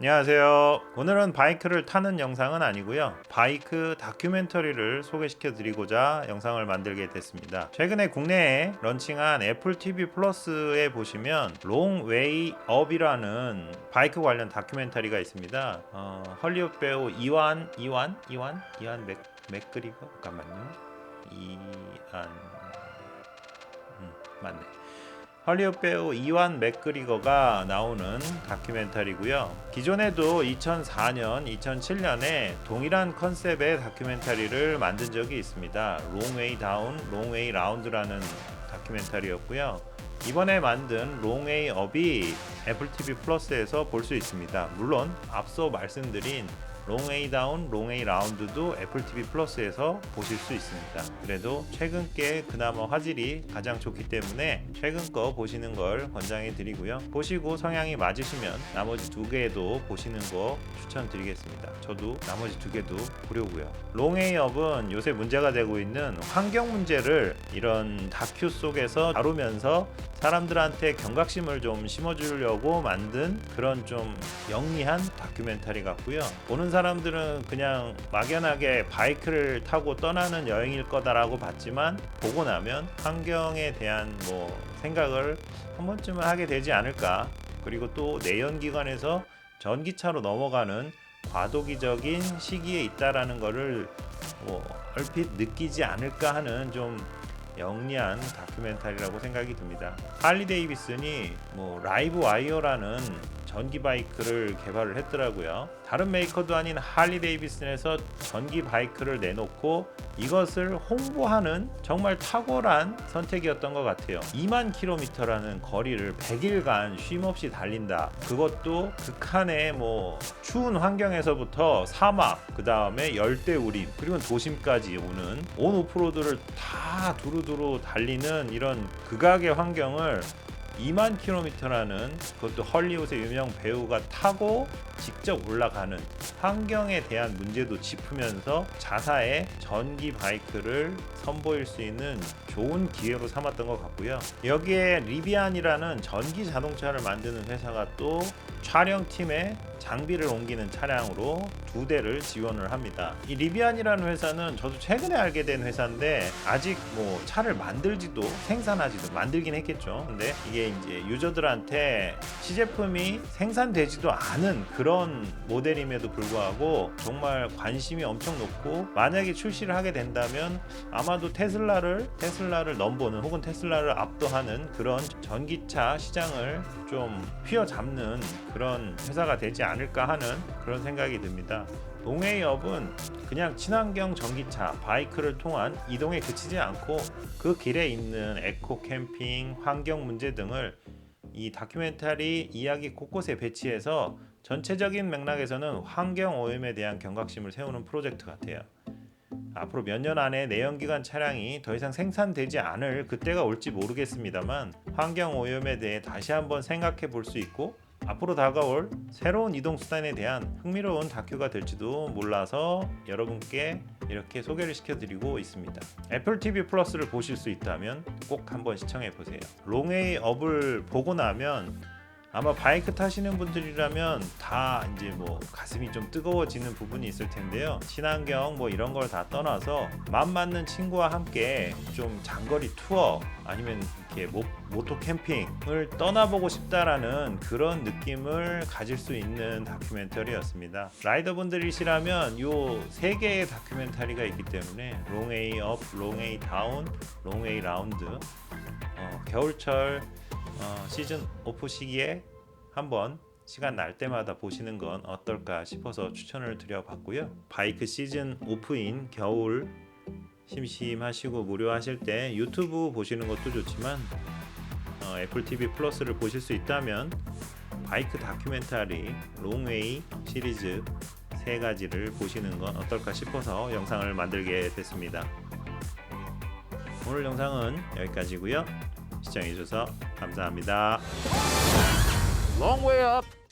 안녕하세요. 오늘은 바이크를 타는 영상은 아니고요, 바이크 다큐멘터리를 소개시켜 드리고자 영상을 만들게 됐습니다. 최근에 국내에 런칭한 애플 TV 플러스에 보시면 롱웨이 업이라는 바이크 관련 다큐멘터리가 있습니다. 헐리우드 배우 이완 맥그리거, 잠깐만요. 이안 맞네. 헐리우드 배우 이완 맥그리거가 나오는 다큐멘터리고요. 기존에도 2004년, 2007년에 동일한 컨셉의 다큐멘터리를 만든 적이 있습니다. 롱웨이 다운, 롱웨이 라운드라는 다큐멘터리였고요. 이번에 만든 롱웨이 업이 애플 TV 플러스에서 볼 수 있습니다. 물론 앞서 말씀드린 롱웨이 다운, 롱웨이 라운드도 애플 TV 플러스에서 보실 수 있습니다. 그래도 최근 게 그나마 화질이 가장 좋기 때문에 최근 거 보시는 걸 권장해 드리고요. 보시고 성향이 맞으시면 나머지 두 개도 보시는 거 추천드리겠습니다. 저도 나머지 두 개도 보려고요. 롱웨이 업은 요새 문제가 되고 있는 환경 문제를 이런 다큐 속에서 다루면서 사람들한테 경각심을 좀 심어주려고 만든 그런 좀 영리한 다큐멘터리 같고요. 보는 사람들은 그냥 막연하게 바이크를 타고 떠나는 여행일 거다라고 봤지만, 보고 나면 환경에 대한 생각을 한 번쯤은 하게 되지 않을까. 그리고 또 내연기관에서 전기차로 넘어가는 과도기적인 시기에 있다라는 거를 얼핏 느끼지 않을까 하는 좀 영리한 다큐멘터리라고 생각이 듭니다. 할리 데이비슨이 라이브 와이어라는 전기 바이크를 개발을 했더라고요. 다른 메이커도 아닌 할리 데이비슨에서 전기 바이크를 내놓고 이것을 홍보하는 정말 탁월한 선택이었던 것 같아요. 2만 킬로미터라는 거리를 100일간 쉼없이 달린다. 그것도 극한의 추운 환경에서부터 사막, 그 다음에 열대우림, 그리고 도심까지 오는 온 오프로드를 다 두루두루 달리는 이런 극악의 환경을 2만 킬로미터라는, 그것도 헐리우드의 유명 배우가 타고 직접 올라가는, 환경에 대한 문제도 짚으면서 자사의 전기 바이크를 선보일 수 있는 좋은 기회로 삼았던 것 같고요. 여기에 리비안이라는 전기 자동차를 만드는 회사가 또 촬영팀에 장비를 옮기는 차량으로 2대를 지원을 합니다. 이 리비안이라는 회사는 저도 최근에 알게 된 회사인데, 아직 차를 만들긴 했겠죠. 근데 이게 이제 유저들한테 시제품이 생산되지도 않은 그런 모델임에도 불구하고 정말 관심이 엄청 높고, 만약에 출시를 하게 된다면 아마도 테슬라를 넘보는, 혹은 테슬라를 압도하는 그런 전기차 시장을 좀 휘어잡는 그런 회사가 되지 않을까 하는 그런 생각이 듭니다. 롱웨이 업은 그냥 친환경 전기차, 바이크를 통한 이동에 그치지 않고 그 길에 있는 에코 캠핑, 환경 문제 등을 이 다큐멘터리 이야기 곳곳에 배치해서 전체적인 맥락에서는 환경 오염에 대한 경각심을 세우는 프로젝트 같아요. 앞으로 몇 년 안에 내연기관 차량이 더 이상 생산되지 않을 그때가 올지 모르겠습니다만, 환경 오염에 대해 다시 한번 생각해 볼 수 있고, 앞으로 다가올 새로운 이동수단에 대한 흥미로운 다큐가 될지도 몰라서 여러분께 이렇게 소개를 시켜드리고 있습니다. 애플 TV 플러스를 보실 수 있다면 꼭 한번 시청해 보세요. 롱웨이 업을 보고 나면 아마 바이크 타시는 분들이라면 다 이제 가슴이 좀 뜨거워지는 부분이 있을 텐데요. 친환경 이런 걸 다 떠나서 맘 맞는 친구와 함께 좀 장거리 투어, 아니면 이렇게 모토 캠핑을 떠나보고 싶다라는 그런 느낌을 가질 수 있는 다큐멘터리였습니다. 라이더분들이시라면 요 세 개의 다큐멘터리가 있기 때문에 롱웨이 업, 롱웨이 다운, 롱웨이 라운드, 겨울철 시즌 오프 시기에 한번 시간 날 때마다 보시는 건 어떨까 싶어서 추천을 드려봤고요. 바이크 시즌 오프인 겨울 심심하시고 무료하실 때 유튜브 보시는 것도 좋지만 애플 TV 플러스를 보실 수 있다면 바이크 다큐멘터리 롱웨이 시리즈 3가지를 보시는 건 어떨까 싶어서 영상을 만들게 됐습니다. 오늘 영상은 여기까지고요. 시청해주셔서 감사합니다. Long way up.